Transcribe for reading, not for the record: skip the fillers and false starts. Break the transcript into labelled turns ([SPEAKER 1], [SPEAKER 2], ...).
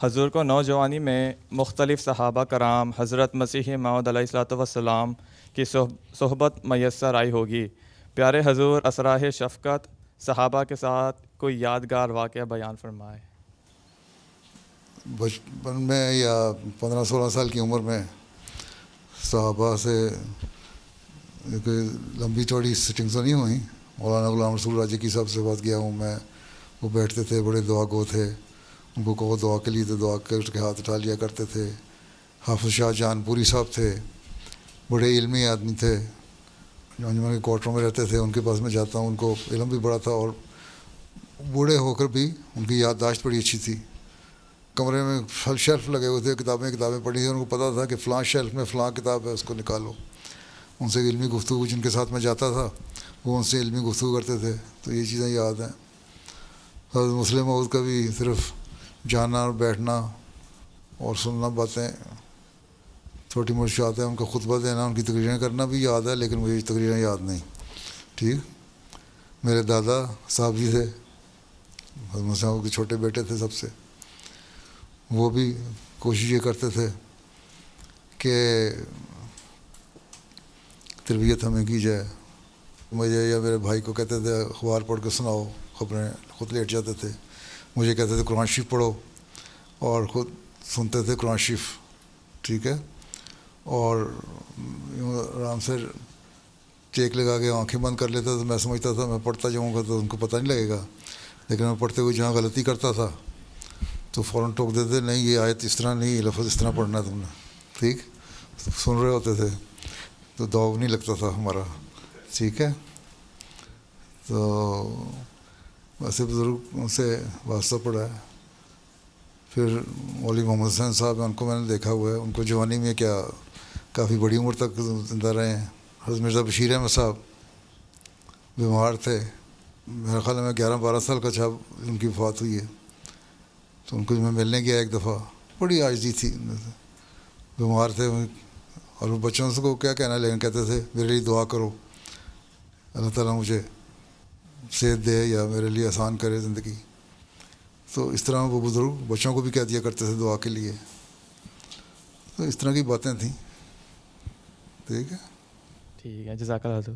[SPEAKER 1] حضور کو نوجوانی میں مختلف صحابہ کرام حضرت مسیح موعود علیہ الصلوۃ والسلام کی صحبت میسر آئی ہوگی۔ پیارے حضور اسرار شفقت صحابہ کے ساتھ کوئی یادگار واقعہ بیان فرمائے۔
[SPEAKER 2] بچپن میں یا 15-16 سال کی عمر میں صحابہ سے کوئی لمبی چوڑی سٹنگس تو نہیں ہوئیں۔ مولانا غلام رسول راجی کی صاحب سے بات کیا ہوں میں، وہ بیٹھتے تھے، بڑے دعا گو تھے، ان کو کہو دعا کے لیے تو دعا کر کے ہاتھ اٹھا لیا کرتے تھے۔ حافظ شاہ جان پوری صاحب تھے، بڑے علمی آدمی تھے، انجمن کے کوارٹروں میں رہتے تھے، ان کے پاس میں جاتا ہوں، ان کو علم بھی بڑا تھا اور بوڑھے ہو کر بھی ان کی یادداشت بڑی اچھی تھی۔ کمرے میں شیلف لگے ہوئے تھے، کتابیں پڑھی تھیں، ان کو پتہ تھا کہ فلاں شیلف میں فلاں کتاب ہے، اس کو نکالو۔ ان سے علمی گفتگو جن کے ساتھ میں جاتا تھا وہ ان سے علمی گفتگو کرتے تھے، تو یہ چیزیں یاد ہیں۔ حضرت مسلم موعود کا بھی صرف جانا اور بیٹھنا اور سننا باتیں، چھوٹی موٹی باتیں، ان کا خطبہ دینا، ان کی تقریریں کرنا بھی یاد ہے، لیکن مجھے تقریریں یاد نہیں۔ ٹھیک، میرے دادا صاحب جی تھے، حضرت مسلم کے چھوٹے بیٹے تھے سب سے، وہ بھی کوشش یہ کرتے تھے کہ تربیت ہمیں کی جائے۔ مجھے یا میرے بھائی کو کہتے تھے اخبار پڑھ کے سناؤ، خبریں، خود لیٹ جاتے تھے۔ مجھے کہتے تھے قرآن شریف پڑھو، اور خود سنتے تھے قرآن شریف۔ ٹھیک ہے، اور آرام سے ٹیک لگا کے آنکھیں بند کر لیتا، تو میں سمجھتا تھا میں پڑھتا جاؤں گا تو ان کو پتہ نہیں لگے گا، لیکن میں پڑھتے ہوئے جہاں غلطی کرتا تھا تو فوراً ٹوک دیتے، نہیں یہ آیت اس طرح نہیں، یہ لفظ اس طرح پڑھنا ہے تم نے۔ ٹھیک، سن رہے ہوتے تھے تو داغ نہیں لگتا تھا ہمارا۔ ٹھیک ہے، تو ویسے بزرگ سے واسطہ پڑا ہے۔ پھر مولوی محمد حسین صاحب ہیں، ان کو میں نے دیکھا ہوا ہے، ان کو جوانی میں کیا کافی بڑی عمر تک زندہ رہے ہیں۔ حضرت مرزا بشیر احمد صاحب بیمار تھے، میرے خیال میں 11-12 سال کا جب ان کی وفات ہوئی ہے، تو ان کو میں ملنے گیا ایک دفعہ، بڑی عاجزی تھی، بیمار تھے، اور وہ بچوں سے کو کیا کہنا، لیکن کہتے تھے میرے لیے دعا کرو، اللہ تعالیٰ مجھے صحت دے یا میرے لیے آسان کرے زندگی۔ تو اس طرح وہ بزرگ بچوں کو بھی کہہ دیا کرتے تھے دعا کے لیے۔ تو اس طرح کی باتیں تھیں۔ ٹھیک ہے،
[SPEAKER 1] ٹھیک ہے، جزاک اللہ حضور۔